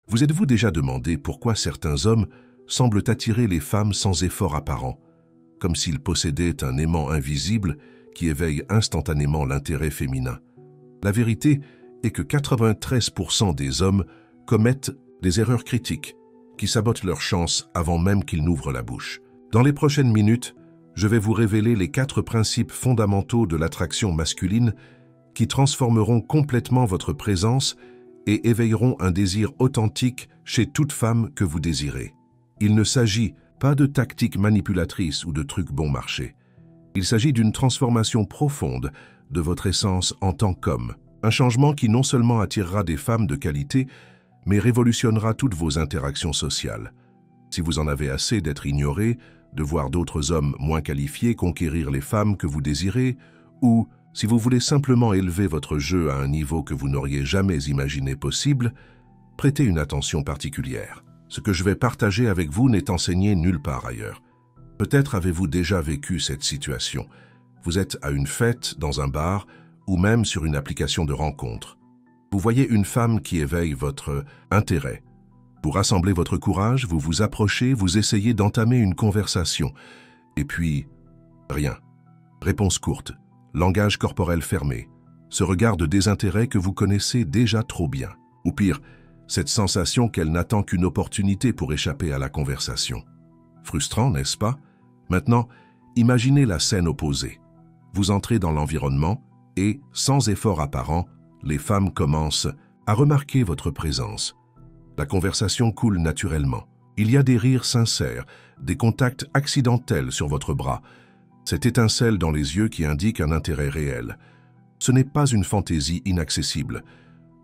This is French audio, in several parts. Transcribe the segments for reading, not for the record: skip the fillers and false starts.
Vous êtes-vous déjà demandé pourquoi certains hommes semblent attirer les femmes sans effort apparent, comme s'ils possédaient un aimant invisible qui éveille instantanément l'intérêt féminin? La vérité est que 93% des hommes commettent des erreurs critiques qui sabotent leur chance avant même qu'ils n'ouvrent la bouche. Dans les prochaines minutes, je vais vous révéler les 4 principes fondamentaux de l'attraction masculine qui transformeront complètement votre présence et éveilleront un désir authentique chez toute femme que vous désirez. Il ne s'agit pas de tactiques manipulatrices ou de trucs bon marché. Il s'agit d'une transformation profonde de votre essence en tant qu'homme. Un changement qui non seulement attirera des femmes de qualité, mais révolutionnera toutes vos interactions sociales. Si vous en avez assez d'être ignoré, de voir d'autres hommes moins qualifiés conquérir les femmes que vous désirez, ou si vous voulez simplement élever votre jeu à un niveau que vous n'auriez jamais imaginé possible, prêtez une attention particulière. Ce que je vais partager avec vous n'est enseigné nulle part ailleurs. Peut-être avez-vous déjà vécu cette situation. Vous êtes à une fête, dans un bar, ou même sur une application de rencontre. Vous voyez une femme qui éveille votre intérêt. Vous rassemblez votre courage, vous vous approchez, vous essayez d'entamer une conversation. Et puis, rien. Réponse courte, langage corporel fermé, ce regard de désintérêt que vous connaissez déjà trop bien. Ou pire, cette sensation qu'elle n'attend qu'une opportunité pour échapper à la conversation. Frustrant, n'est-ce pas? Maintenant, imaginez la scène opposée. Vous entrez dans l'environnement et, sans effort apparent, les femmes commencent à remarquer votre présence. La conversation coule naturellement. Il y a des rires sincères, des contacts accidentels sur votre bras, cette étincelle dans les yeux qui indique un intérêt réel. Ce n'est pas une fantaisie inaccessible.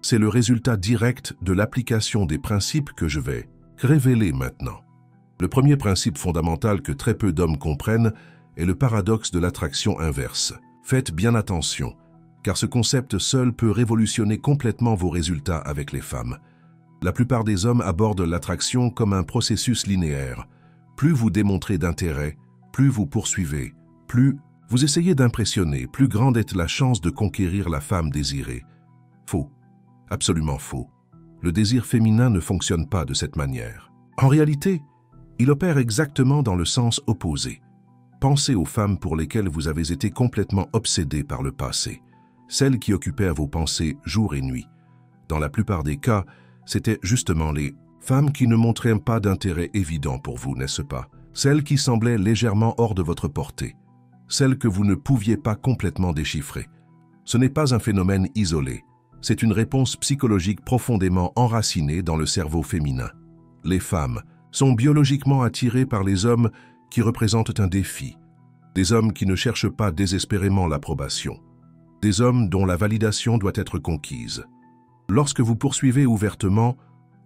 C'est le résultat direct de l'application des principes que je vais révéler maintenant. Le premier principe fondamental que très peu d'hommes comprennent est le paradoxe de l'attraction inverse. Faites bien attention, car ce concept seul peut révolutionner complètement vos résultats avec les femmes. La plupart des hommes abordent l'attraction comme un processus linéaire. Plus vous démontrez d'intérêt, plus vous poursuivez, plus vous essayez d'impressionner, plus grande est la chance de conquérir la femme désirée. Faux. Absolument faux. Le désir féminin ne fonctionne pas de cette manière. En réalité, il opère exactement dans le sens opposé. Pensez aux femmes pour lesquelles vous avez été complètement obsédé par le passé, celles qui occupèrent vos pensées jour et nuit. Dans la plupart des cas, c'étaient justement les femmes qui ne montraient pas d'intérêt évident pour vous, n'est-ce pas? Celles qui semblaient légèrement hors de votre portée, celles que vous ne pouviez pas complètement déchiffrer. Ce n'est pas un phénomène isolé, c'est une réponse psychologique profondément enracinée dans le cerveau féminin. Les femmes sont biologiquement attirées par les hommes qui représentent un défi, des hommes qui ne cherchent pas désespérément l'approbation, des hommes dont la validation doit être conquise. Lorsque vous poursuivez ouvertement,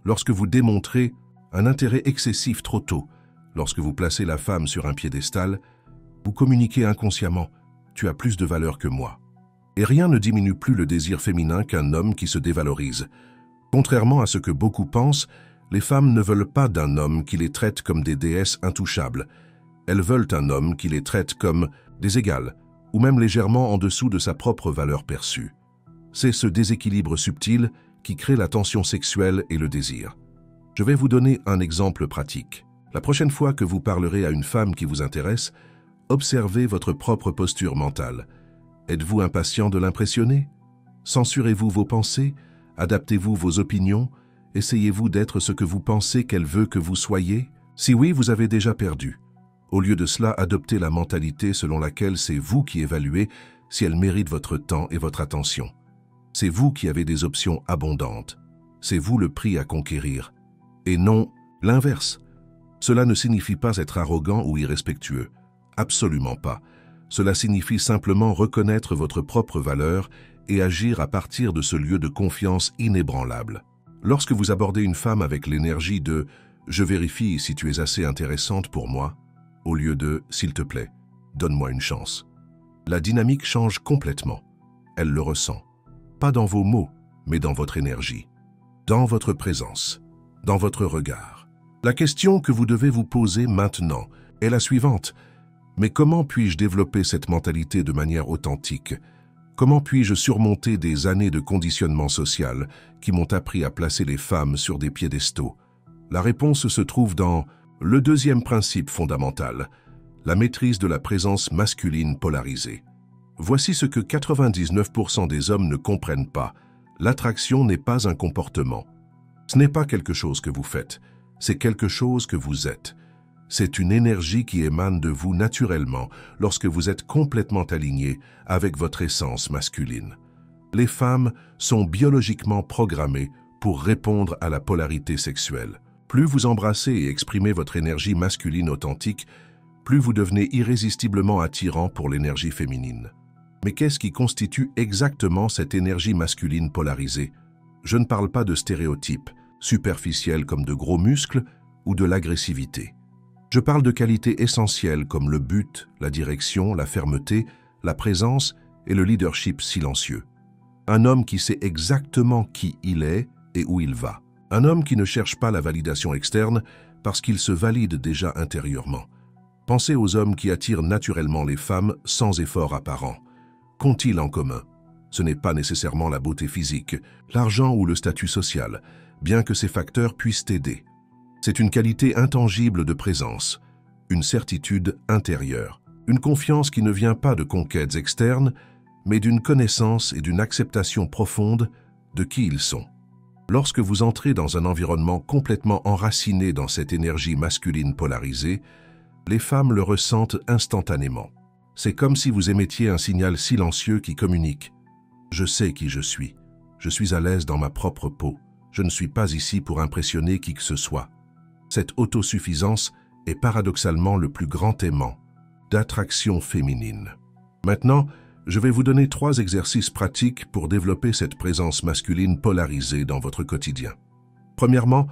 lorsque vous démontrez un intérêt excessif trop tôt, lorsque vous placez la femme sur un piédestal, vous communiquez inconsciemment « tu as plus de valeur que moi ». Et rien ne diminue plus le désir féminin qu'un homme qui se dévalorise. Contrairement à ce que beaucoup pensent, les femmes ne veulent pas d'un homme qui les traite comme des déesses intouchables. Elles veulent un homme qui les traite comme des égales, ou même légèrement en dessous de sa propre valeur perçue. C'est ce déséquilibre subtil qui crée la tension sexuelle et le désir. Je vais vous donner un exemple pratique. La prochaine fois que vous parlerez à une femme qui vous intéresse, observez votre propre posture mentale. Êtes-vous impatient de l'impressionner? Censurez-vous vos pensées? Adaptez-vous vos opinions? Essayez-vous d'être ce que vous pensez qu'elle veut que vous soyez? Si oui, vous avez déjà perdu. Au lieu de cela, adoptez la mentalité selon laquelle c'est vous qui évaluez si elle mérite votre temps et votre attention. C'est vous qui avez des options abondantes. C'est vous le prix à conquérir. Et non l'inverse. Cela ne signifie pas être arrogant ou irrespectueux. Absolument pas. Cela signifie simplement reconnaître votre propre valeur et agir à partir de ce lieu de confiance inébranlable. Lorsque vous abordez une femme avec l'énergie de « je vérifie si tu es assez intéressante pour moi », au lieu de « s'il te plaît, donne-moi une chance », la dynamique change complètement. Elle le ressent. Pas dans vos mots, mais dans votre énergie, dans votre présence, dans votre regard. La question que vous devez vous poser maintenant est la suivante. Mais comment puis-je développer cette mentalité de manière authentique? Comment puis-je surmonter des années de conditionnement social qui m'ont appris à placer les femmes sur des piédestaux? La réponse se trouve dans le deuxième principe fondamental, la maîtrise de la présence masculine polarisée. Voici ce que 99% des hommes ne comprennent pas. L'attraction n'est pas un comportement. Ce n'est pas quelque chose que vous faites, c'est quelque chose que vous êtes. C'est une énergie qui émane de vous naturellement lorsque vous êtes complètement aligné avec votre essence masculine. Les femmes sont biologiquement programmées pour répondre à la polarité sexuelle. Plus vous embrassez et exprimez votre énergie masculine authentique, plus vous devenez irrésistiblement attirant pour l'énergie féminine. Mais qu'est-ce qui constitue exactement cette énergie masculine polarisée? Je ne parle pas de stéréotypes, superficiels comme de gros muscles ou de l'agressivité. Je parle de qualités essentielles comme le but, la direction, la fermeté, la présence et le leadership silencieux. Un homme qui sait exactement qui il est et où il va. Un homme qui ne cherche pas la validation externe parce qu'il se valide déjà intérieurement. Pensez aux hommes qui attirent naturellement les femmes sans effort apparent. Qu'ont-ils en commun? Ce n'est pas nécessairement la beauté physique, l'argent ou le statut social, bien que ces facteurs puissent aider. C'est une qualité intangible de présence, une certitude intérieure, une confiance qui ne vient pas de conquêtes externes, mais d'une connaissance et d'une acceptation profonde de qui ils sont. Lorsque vous entrez dans un environnement complètement enraciné dans cette énergie masculine polarisée, les femmes le ressentent instantanément. C'est comme si vous émettiez un signal silencieux qui communique. Je sais qui je suis à l'aise dans ma propre peau, je ne suis pas ici pour impressionner qui que ce soit. Cette autosuffisance est paradoxalement le plus grand aimant d'attraction féminine. Maintenant, je vais vous donner 3 exercices pratiques pour développer cette présence masculine polarisée dans votre quotidien. Premièrement,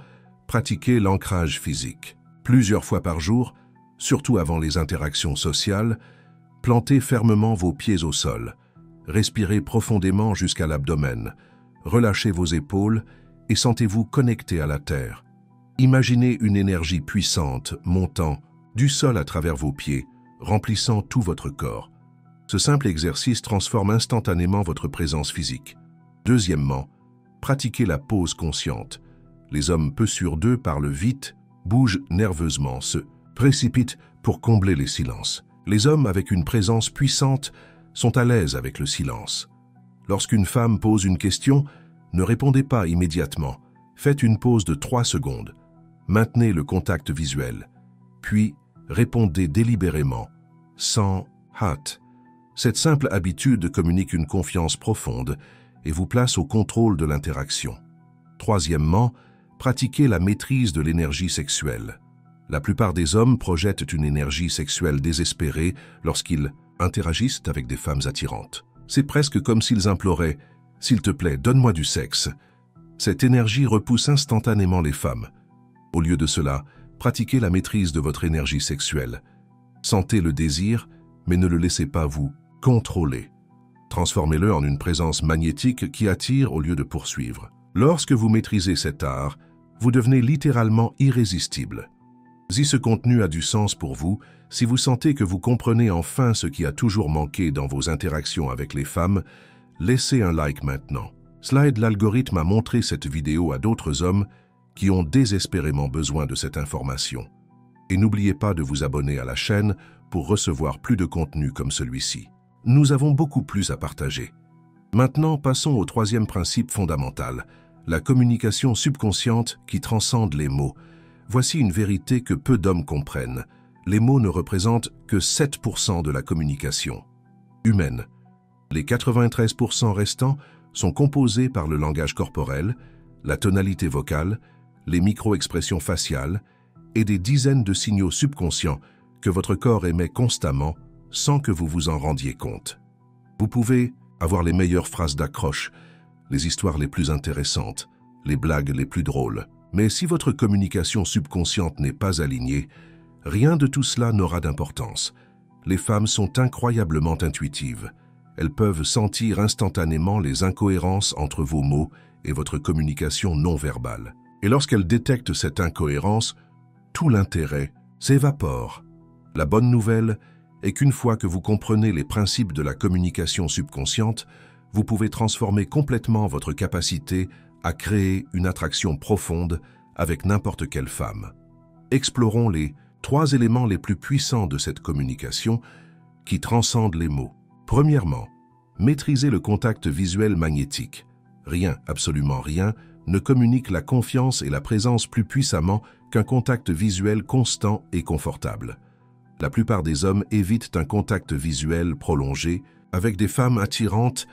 pratiquez l'ancrage physique. Plusieurs fois par jour, surtout avant les interactions sociales, plantez fermement vos pieds au sol, respirez profondément jusqu'à l'abdomen, relâchez vos épaules et sentez-vous connecté à la terre. Imaginez une énergie puissante montant du sol à travers vos pieds, remplissant tout votre corps. Ce simple exercice transforme instantanément votre présence physique. Deuxièmement, pratiquez la pause consciente. Les hommes peu sûrs d'eux parlent vite, bougent nerveusement, se précipitent pour combler les silences. Les hommes avec une présence puissante sont à l'aise avec le silence. Lorsqu'une femme pose une question, ne répondez pas immédiatement. Faites une pause de 3 secondes. Maintenez le contact visuel, puis répondez délibérément, sans hâte. Cette simple habitude communique une confiance profonde et vous place au contrôle de l'interaction. Troisièmement, pratiquez la maîtrise de l'énergie sexuelle. La plupart des hommes projettent une énergie sexuelle désespérée lorsqu'ils interagissent avec des femmes attirantes. C'est presque comme s'ils imploraient « S'il te plaît, donne-moi du sexe ». Cette énergie repousse instantanément les femmes. Au lieu de cela, pratiquez la maîtrise de votre énergie sexuelle. Sentez le désir, mais ne le laissez pas vous contrôler. Transformez-le en une présence magnétique qui attire au lieu de poursuivre. Lorsque vous maîtrisez cet art, vous devenez littéralement irrésistible. Si ce contenu a du sens pour vous, si vous sentez que vous comprenez enfin ce qui a toujours manqué dans vos interactions avec les femmes, laissez un like maintenant. Cela aide l'algorithme à montrer cette vidéo à d'autres hommes qui ont désespérément besoin de cette information. Et n'oubliez pas de vous abonner à la chaîne pour recevoir plus de contenu comme celui-ci. Nous avons beaucoup plus à partager. Maintenant, passons au 3e principe fondamental, la communication subconsciente qui transcende les mots. Voici une vérité que peu d'hommes comprennent. Les mots ne représentent que 7% de la communication humaine. Les 93% restants sont composés par le langage corporel, la tonalité vocale, les micro-expressions faciales et des dizaines de signaux subconscients que votre corps émet constamment sans que vous vous en rendiez compte. Vous pouvez avoir les meilleures phrases d'accroche, les histoires les plus intéressantes, les blagues les plus drôles. Mais si votre communication subconsciente n'est pas alignée, rien de tout cela n'aura d'importance. Les femmes sont incroyablement intuitives. Elles peuvent sentir instantanément les incohérences entre vos mots et votre communication non verbale. Et lorsqu'elles détectent cette incohérence, tout l'intérêt s'évapore. La bonne nouvelle et qu'une fois que vous comprenez les principes de la communication subconsciente, vous pouvez transformer complètement votre capacité à créer une attraction profonde avec n'importe quelle femme. Explorons les 3 éléments les plus puissants de cette communication qui transcendent les mots. Premièrement, maîtrisez le contact visuel magnétique. Rien, absolument rien, ne communique la confiance et la présence plus puissamment qu'un contact visuel constant et confortable. La plupart des hommes évitent un contact visuel prolongé avec des femmes attirantes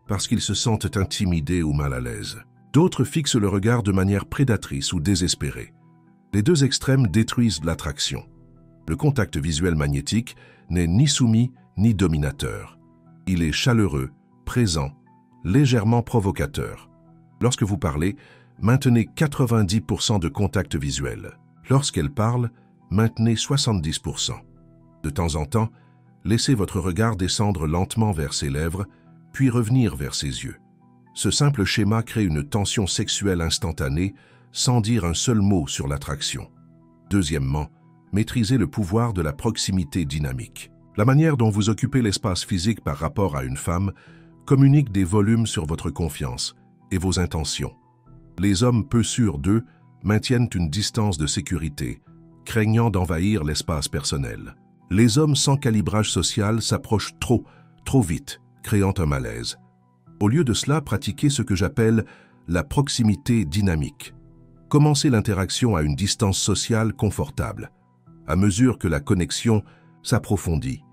parce qu'ils se sentent intimidés ou mal à l'aise. D'autres fixent le regard de manière prédatrice ou désespérée. Les 2 extrêmes détruisent l'attraction. Le contact visuel magnétique n'est ni soumis ni dominateur. Il est chaleureux, présent, légèrement provocateur. Lorsque vous parlez, maintenez 90% de contact visuel. Lorsqu'elle parle, maintenez 70%. De temps en temps, laissez votre regard descendre lentement vers ses lèvres, puis revenir vers ses yeux. Ce simple schéma crée une tension sexuelle instantanée sans dire un seul mot sur l'attraction. Deuxièmement, maîtrisez le pouvoir de la proximité dynamique. La manière dont vous occupez l'espace physique par rapport à une femme communique des volumes sur votre confiance et vos intentions. Les hommes peu sûrs d'eux maintiennent une distance de sécurité, craignant d'envahir l'espace personnel. Les hommes sans calibrage social s'approchent trop vite, créant un malaise. Au lieu de cela, pratiquez ce que j'appelle la proximité dynamique. Commencez l'interaction à une distance sociale confortable. À mesure que la connexion s'approfondit,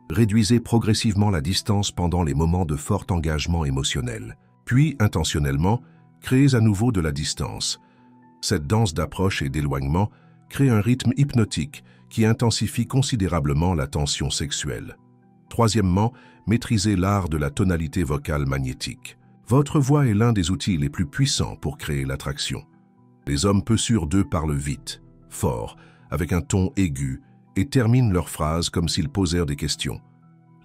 réduisez progressivement la distance pendant les moments de fort engagement émotionnel. Puis, intentionnellement, créez à nouveau de la distance. Cette danse d'approche et d'éloignement crée un rythme hypnotique qui intensifie considérablement la tension sexuelle. Troisièmement, maîtrisez l'art de la tonalité vocale magnétique. Votre voix est l'un des outils les plus puissants pour créer l'attraction. Les hommes peu sûrs d'eux parlent vite, fort, avec un ton aigu, et terminent leurs phrases comme s'ils posèrent des questions.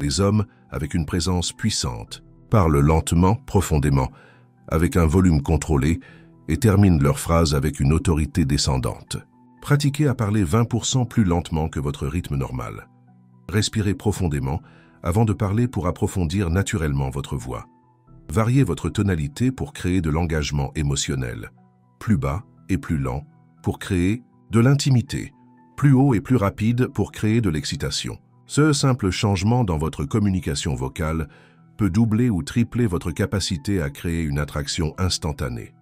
Les hommes, avec une présence puissante, parlent lentement, profondément, avec un volume contrôlé, et terminent leurs phrases avec une autorité descendante. Pratiquez à parler 20% plus lentement que votre rythme normal. Respirez profondément avant de parler pour approfondir naturellement votre voix. Variez votre tonalité pour créer de l'engagement émotionnel. Plus bas et plus lent pour créer de l'intimité. Plus haut et plus rapide pour créer de l'excitation. Ce simple changement dans votre communication vocale peut doubler ou tripler votre capacité à créer une attraction instantanée.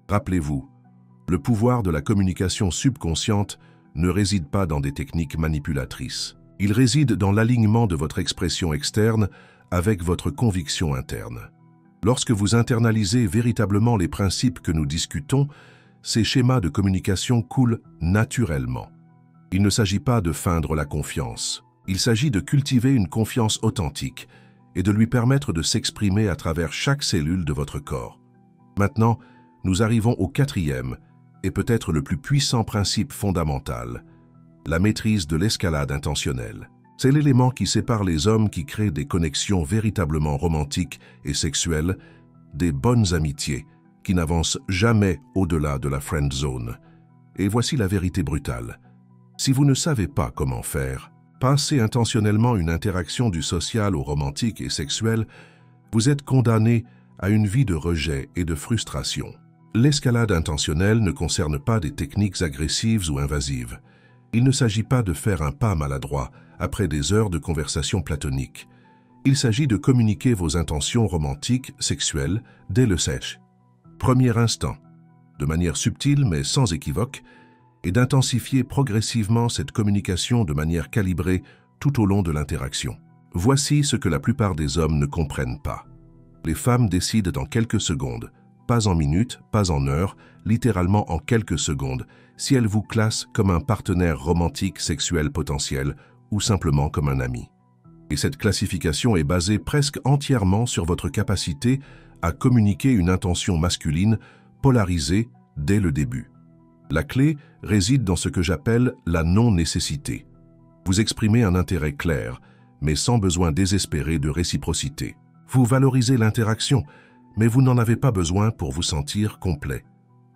Rappelez-vous, le pouvoir de la communication subconsciente ne réside pas dans des techniques manipulatrices. Il réside dans l'alignement de votre expression externe avec votre conviction interne. Lorsque vous internalisez véritablement les principes que nous discutons, ces schémas de communication coulent naturellement. Il ne s'agit pas de feindre la confiance. Il s'agit de cultiver une confiance authentique et de lui permettre de s'exprimer à travers chaque cellule de votre corps. Maintenant, nous arrivons au 4e et peut-être le plus puissant principe fondamental, la maîtrise de l'escalade intentionnelle. C'est l'élément qui sépare les hommes qui créent des connexions véritablement romantiques et sexuelles des bonnes amitiés qui n'avancent jamais au-delà de la friend zone. Et voici la vérité brutale. Si vous ne savez pas comment faire, passer intentionnellement une interaction du social au romantique et sexuel, vous êtes condamné à une vie de rejet et de frustration. L'escalade intentionnelle ne concerne pas des techniques agressives ou invasives. Il ne s'agit pas de faire un pas maladroit après des heures de conversation platonique. Il s'agit de communiquer vos intentions romantiques, sexuelles, dès le sèche. Premier instant, de manière subtile mais sans équivoque, et d'intensifier progressivement cette communication de manière calibrée tout au long de l'interaction. Voici ce que la plupart des hommes ne comprennent pas. Les femmes décident en quelques secondes, pas en minutes, pas en heures, littéralement en quelques secondes, si elles vous classent comme un partenaire romantique sexuel potentiel ou simplement comme un ami. Et cette classification est basée presque entièrement sur votre capacité à communiquer une intention masculine polarisée dès le début. La clé réside dans ce que j'appelle la non-nécessité. Vous exprimez un intérêt clair, mais sans besoin désespéré de réciprocité. Vous valorisez l'interaction, mais vous n'en avez pas besoin pour vous sentir complet.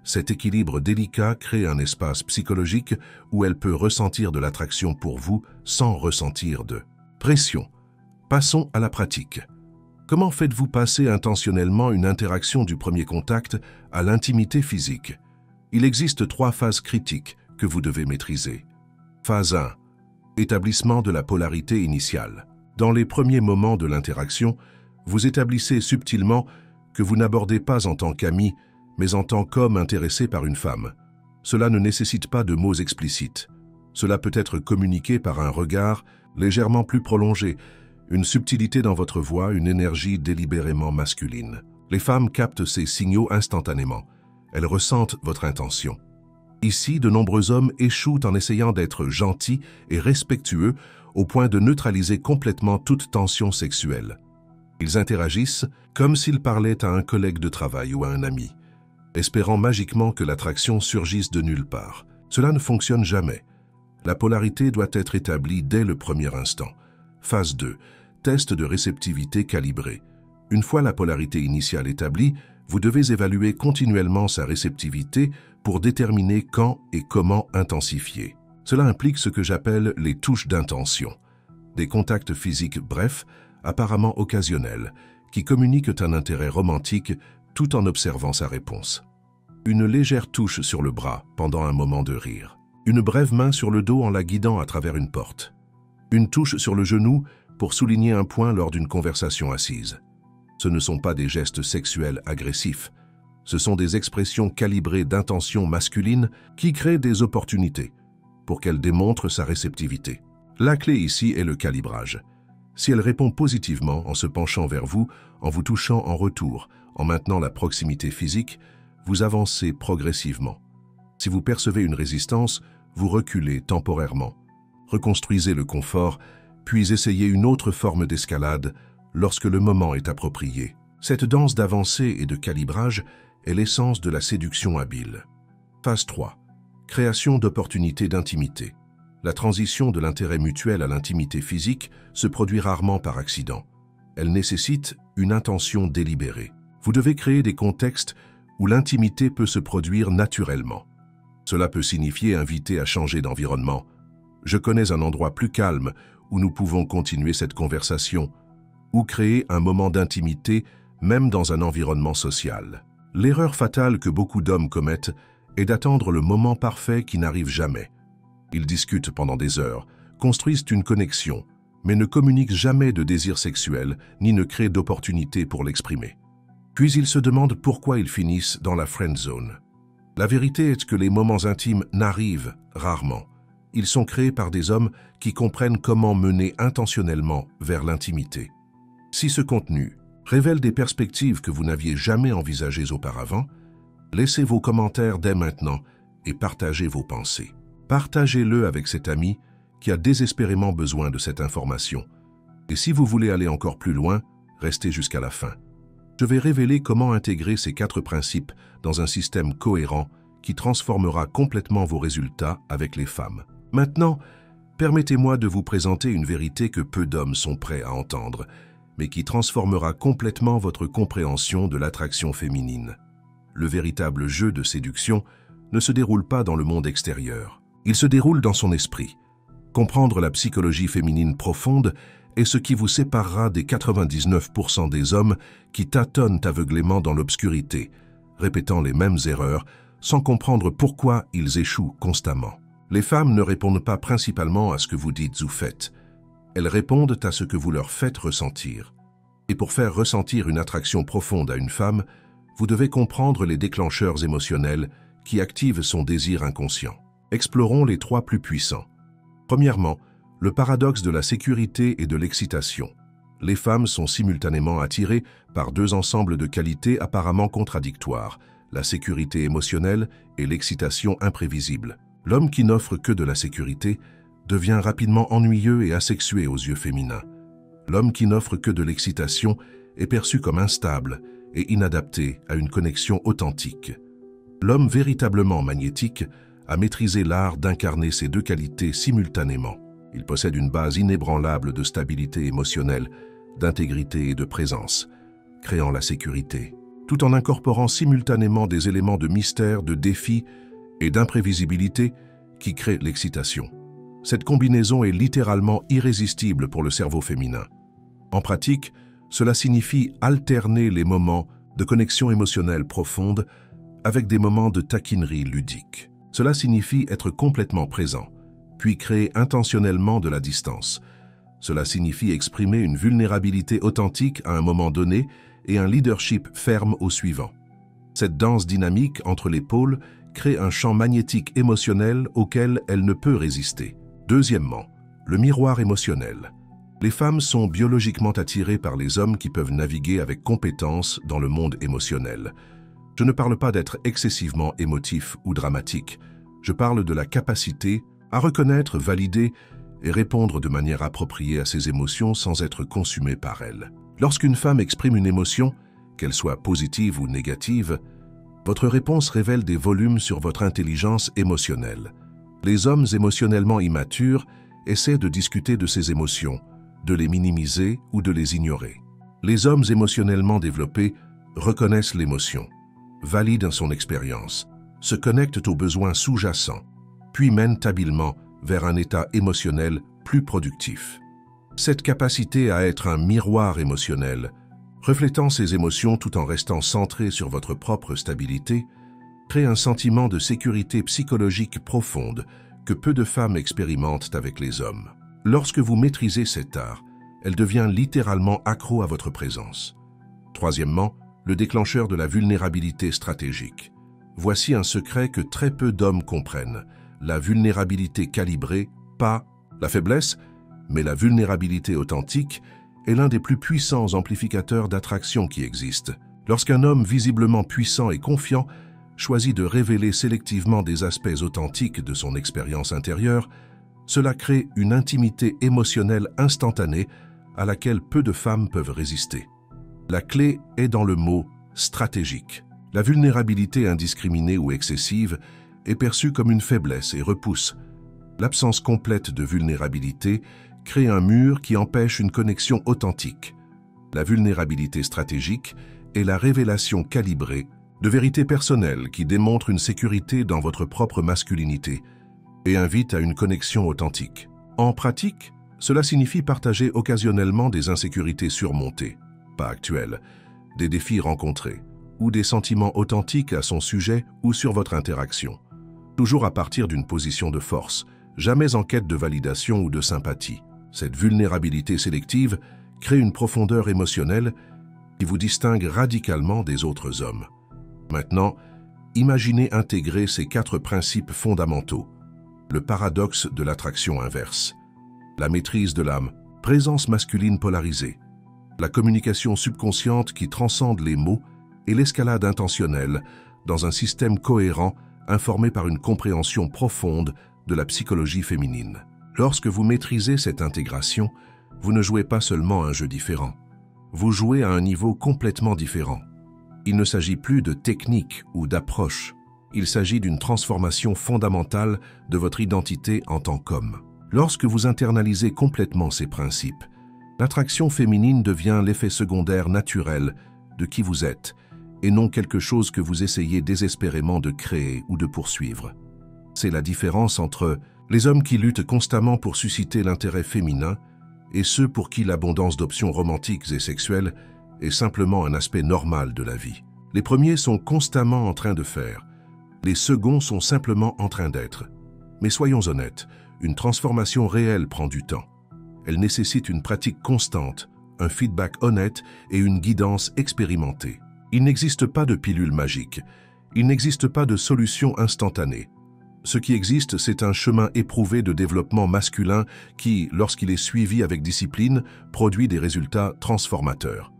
Cet équilibre délicat crée un espace psychologique où elle peut ressentir de l'attraction pour vous sans ressentir de Pression. Passons à la pratique. Comment faites-vous passer intentionnellement une interaction du premier contact à l'intimité physique? Il existe 3 phases critiques que vous devez maîtriser. Phase 1. Établissement de la polarité initiale. Dans les premiers moments de l'interaction, vous établissez subtilement que vous n'abordez pas en tant qu'ami, mais en tant qu'homme intéressé par une femme. Cela ne nécessite pas de mots explicites. Cela peut être communiqué par un regard légèrement plus prolongé, une subtilité dans votre voix, une énergie délibérément masculine. Les femmes captent ces signaux instantanément. Elles ressentent votre intention. Ici, de nombreux hommes échouent en essayant d'être gentils et respectueux au point de neutraliser complètement toute tension sexuelle. Ils interagissent comme s'ils parlaient à un collègue de travail ou à un ami, espérant magiquement que l'attraction surgisse de nulle part. Cela ne fonctionne jamais. La polarité doit être établie dès le premier instant. Phase 2. Test de réceptivité calibré. Une fois la polarité initiale établie, vous devez évaluer continuellement sa réceptivité pour déterminer quand et comment intensifier. Cela implique ce que j'appelle les touches d'intention. Des contacts physiques brefs, apparemment occasionnels, qui communiquent un intérêt romantique tout en observant sa réponse. Une légère touche sur le bras pendant un moment de rire. Une brève main sur le dos en la guidant à travers une porte. Une touche sur le genou pour souligner un point lors d'une conversation assise. Ce ne sont pas des gestes sexuels agressifs. Ce sont des expressions calibrées d'intention masculine qui créent des opportunités pour qu'elle démontre sa réceptivité. La clé ici est le calibrage. Si elle répond positivement en se penchant vers vous, en vous touchant en retour, en maintenant la proximité physique, vous avancez progressivement. Si vous percevez une résistance, vous reculez temporairement. Reconstruisez le confort, puis essayez une autre forme d'escalade lorsque le moment est approprié. Cette danse d'avancée et de calibrage est l'essence de la séduction habile. Phase 3. Création d'opportunités d'intimité. La transition de l'intérêt mutuel à l'intimité physique se produit rarement par accident. Elle nécessite une intention délibérée. Vous devez créer des contextes où l'intimité peut se produire naturellement. Cela peut signifier inviter à changer d'environnement. Je connais un endroit plus calme où nous pouvons continuer cette conversation, ou créer un moment d'intimité même dans un environnement social. L'erreur fatale que beaucoup d'hommes commettent est d'attendre le moment parfait qui n'arrive jamais. Ils discutent pendant des heures, construisent une connexion, mais ne communiquent jamais de désir sexuel ni ne créent d'opportunités pour l'exprimer. Puis ils se demandent pourquoi ils finissent dans la friend zone. La vérité est que les moments intimes n'arrivent rarement. Ils sont créés par des hommes qui comprennent comment mener intentionnellement vers l'intimité. Si ce contenu révèle des perspectives que vous n'aviez jamais envisagées auparavant, laissez vos commentaires dès maintenant et partagez vos pensées. Partagez-le avec cet ami qui a désespérément besoin de cette information. Et si vous voulez aller encore plus loin, restez jusqu'à la fin. Je vais révéler comment intégrer ces 4 principes dans un système cohérent qui transformera complètement vos résultats avec les femmes. Maintenant, permettez-moi de vous présenter une vérité que peu d'hommes sont prêts à entendre, mais qui transformera complètement votre compréhension de l'attraction féminine. Le véritable jeu de séduction ne se déroule pas dans le monde extérieur. Il se déroule dans son esprit. Comprendre la psychologie féminine profonde est ce qui vous séparera des 99% des hommes qui tâtonnent aveuglément dans l'obscurité, répétant les mêmes erreurs sans comprendre pourquoi ils échouent constamment. Les femmes ne répondent pas principalement à ce que vous dites ou faites. Elles répondent à ce que vous leur faites ressentir. Et pour faire ressentir une attraction profonde à une femme, vous devez comprendre les déclencheurs émotionnels qui activent son désir inconscient. Explorons les 3 plus puissants. Premièrement, le paradoxe de la sécurité et de l'excitation. Les femmes sont simultanément attirées par 2 ensembles de qualités apparemment contradictoires, la sécurité émotionnelle et l'excitation imprévisible. L'homme qui n'offre que de la sécurité devient rapidement ennuyeux et asexué aux yeux féminins. L'homme qui n'offre que de l'excitation est perçu comme instable et inadapté à une connexion authentique. L'homme véritablement magnétique a maîtrisé l'art d'incarner ces 2 qualités simultanément. Il possède une base inébranlable de stabilité émotionnelle, d'intégrité et de présence, créant la sécurité, tout en incorporant simultanément des éléments de mystère, de défi et d'imprévisibilité qui créent l'excitation. Cette combinaison est littéralement irrésistible pour le cerveau féminin. En pratique, cela signifie alterner les moments de connexion émotionnelle profonde avec des moments de taquinerie ludique. Cela signifie être complètement présent, puis créer intentionnellement de la distance. Cela signifie exprimer une vulnérabilité authentique à un moment donné et un leadership ferme au suivant. Cette danse dynamique entre les pôles crée un champ magnétique émotionnel auquel elle ne peut résister. Deuxièmement, le miroir émotionnel. Les femmes sont biologiquement attirées par les hommes qui peuvent naviguer avec compétence dans le monde émotionnel. Je ne parle pas d'être excessivement émotif ou dramatique. Je parle de la capacité à reconnaître, valider et répondre de manière appropriée à ses émotions sans être consumée par elles. Lorsqu'une femme exprime une émotion, qu'elle soit positive ou négative, votre réponse révèle des volumes sur votre intelligence émotionnelle. Les hommes émotionnellement immatures essaient de discuter de ces émotions, de les minimiser ou de les ignorer. Les hommes émotionnellement développés reconnaissent l'émotion, valident son expérience, se connectent aux besoins sous-jacents, puis mènent habilement vers un état émotionnel plus productif. Cette capacité à être un miroir émotionnel, reflétant ses émotions tout en restant centré sur votre propre stabilité, crée un sentiment de sécurité psychologique profonde que peu de femmes expérimentent avec les hommes. Lorsque vous maîtrisez cet art, elle devient littéralement accro à votre présence. Troisièmement, le déclencheur de la vulnérabilité stratégique. Voici un secret que très peu d'hommes comprennent. La vulnérabilité calibrée, pas la faiblesse, mais la vulnérabilité authentique, est l'un des plus puissants amplificateurs d'attraction qui existent. Lorsqu'un homme visiblement puissant et confiant choisit de révéler sélectivement des aspects authentiques de son expérience intérieure, cela crée une intimité émotionnelle instantanée à laquelle peu de femmes peuvent résister. La clé est dans le mot « stratégique ». La vulnérabilité indiscriminée ou excessive est perçue comme une faiblesse et repousse. L'absence complète de vulnérabilité crée un mur qui empêche une connexion authentique. La vulnérabilité stratégique est la révélation calibrée de vérités personnelles qui démontrent une sécurité dans votre propre masculinité et invite à une connexion authentique. En pratique, cela signifie partager occasionnellement des insécurités surmontées, pas actuelles, des défis rencontrés, ou des sentiments authentiques à son sujet ou sur votre interaction. Toujours à partir d'une position de force, jamais en quête de validation ou de sympathie. Cette vulnérabilité sélective crée une profondeur émotionnelle qui vous distingue radicalement des autres hommes. Maintenant, imaginez intégrer ces 4 principes fondamentaux. Le paradoxe de l'attraction inverse, la maîtrise de l'âme, présence masculine polarisée, la communication subconsciente qui transcende les mots et l'escalade intentionnelle dans un système cohérent informé par une compréhension profonde de la psychologie féminine. Lorsque vous maîtrisez cette intégration, vous ne jouez pas seulement un jeu différent. Vous jouez à un niveau complètement différent. Il ne s'agit plus de technique ou d'approche. Il s'agit d'une transformation fondamentale de votre identité en tant qu'homme. Lorsque vous internalisez complètement ces principes, l'attraction féminine devient l'effet secondaire naturel de qui vous êtes et non quelque chose que vous essayez désespérément de créer ou de poursuivre. C'est la différence entre les hommes qui luttent constamment pour susciter l'intérêt féminin et ceux pour qui l'abondance d'options romantiques et sexuelles est simplement un aspect normal de la vie. Les premiers sont constamment en train de faire, les seconds sont simplement en train d'être. Mais soyons honnêtes, une transformation réelle prend du temps. Elle nécessite une pratique constante, un feedback honnête et une guidance expérimentée. Il n'existe pas de pilule magique, il n'existe pas de solution instantanée. Ce qui existe, c'est un chemin éprouvé de développement masculin qui, lorsqu'il est suivi avec discipline, produit des résultats transformateurs.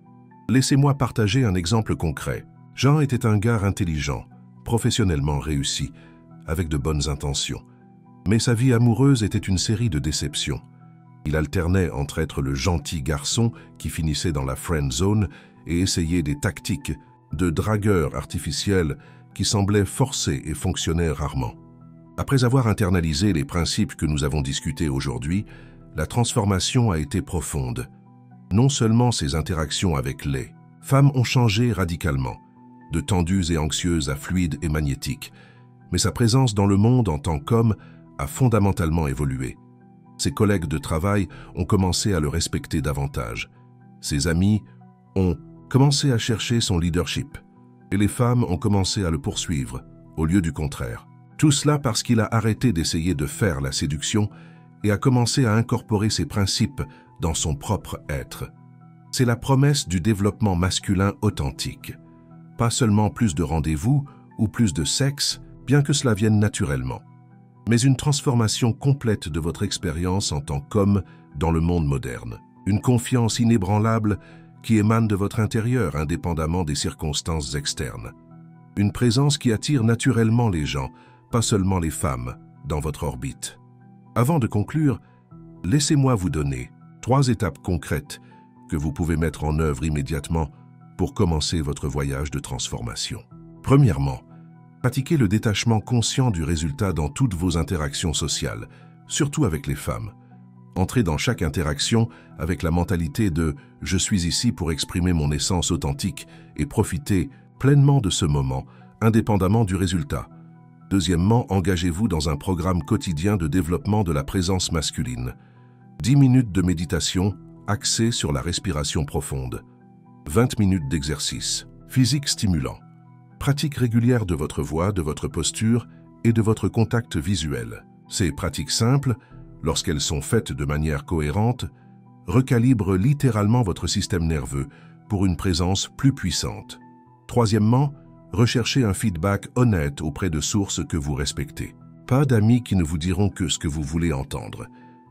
Laissez-moi partager un exemple concret. Jean était un gars intelligent, professionnellement réussi, avec de bonnes intentions. Mais sa vie amoureuse était une série de déceptions. Il alternait entre être le gentil garçon qui finissait dans la friend zone et essayer des tactiques de dragueur artificiel qui semblaient forcées et fonctionnaient rarement. Après avoir internalisé les principes que nous avons discutés aujourd'hui, la transformation a été profonde. Non seulement ses interactions avec les femmes ont changé radicalement, de tendues et anxieuses à fluides et magnétiques, mais sa présence dans le monde en tant qu'homme a fondamentalement évolué. Ses collègues de travail ont commencé à le respecter davantage. Ses amis ont commencé à chercher son leadership. Et les femmes ont commencé à le poursuivre, au lieu du contraire. Tout cela parce qu'il a arrêté d'essayer de faire la séduction et a commencé à incorporer ses principes dans son propre être. C'est la promesse du développement masculin authentique. Pas seulement plus de rendez-vous ou plus de sexe, bien que cela vienne naturellement, mais une transformation complète de votre expérience en tant qu'homme dans le monde moderne. Une confiance inébranlable qui émane de votre intérieur indépendamment des circonstances externes. Une présence qui attire naturellement les gens, pas seulement les femmes, dans votre orbite. Avant de conclure, laissez-moi vous donner 3 étapes concrètes que vous pouvez mettre en œuvre immédiatement pour commencer votre voyage de transformation. Premièrement, pratiquez le détachement conscient du résultat dans toutes vos interactions sociales, surtout avec les femmes. Entrez dans chaque interaction avec la mentalité de « je suis ici pour exprimer mon essence authentique » et profitez pleinement de ce moment, indépendamment du résultat. Deuxièmement, engagez-vous dans un programme quotidien de développement de la présence masculine. 10 minutes de méditation axée sur la respiration profonde. 20 minutes d'exercice physique stimulant. Pratique régulière de votre voix, de votre posture et de votre contact visuel. Ces pratiques simples, lorsqu'elles sont faites de manière cohérente, recalibrent littéralement votre système nerveux pour une présence plus puissante. Troisièmement, recherchez un feedback honnête auprès de sources que vous respectez. Pas d'amis qui ne vous diront que ce que vous voulez entendre,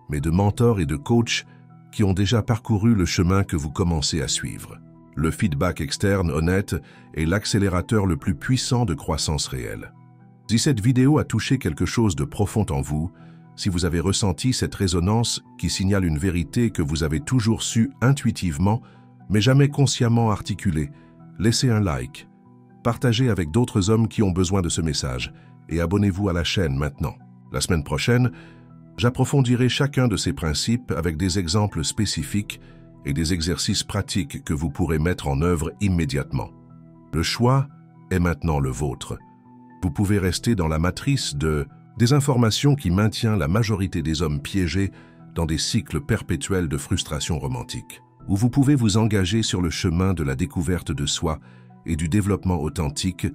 mais de mentors et de coachs qui ont déjà parcouru le chemin que vous commencez à suivre. Le feedback externe honnête est l'accélérateur le plus puissant de croissance réelle. Si cette vidéo a touché quelque chose de profond en vous, si vous avez ressenti cette résonance qui signale une vérité que vous avez toujours su intuitivement, mais jamais consciemment articuler, laissez un like, partagez avec d'autres hommes qui ont besoin de ce message et abonnez-vous à la chaîne maintenant. La semaine prochaine, j'approfondirai chacun de ces principes avec des exemples spécifiques et des exercices pratiques que vous pourrez mettre en œuvre immédiatement. Le choix est maintenant le vôtre. Vous pouvez rester dans la matrice de désinformation qui maintient la majorité des hommes piégés dans des cycles perpétuels de frustration romantique, ou vous pouvez vous engager sur le chemin de la découverte de soi et du développement authentique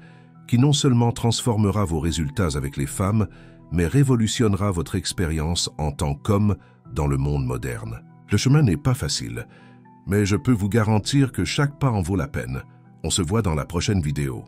qui non seulement transformera vos résultats avec les femmes, mais révolutionnera votre expérience en tant qu'homme dans le monde moderne. Le chemin n'est pas facile, mais je peux vous garantir que chaque pas en vaut la peine. On se voit dans la prochaine vidéo.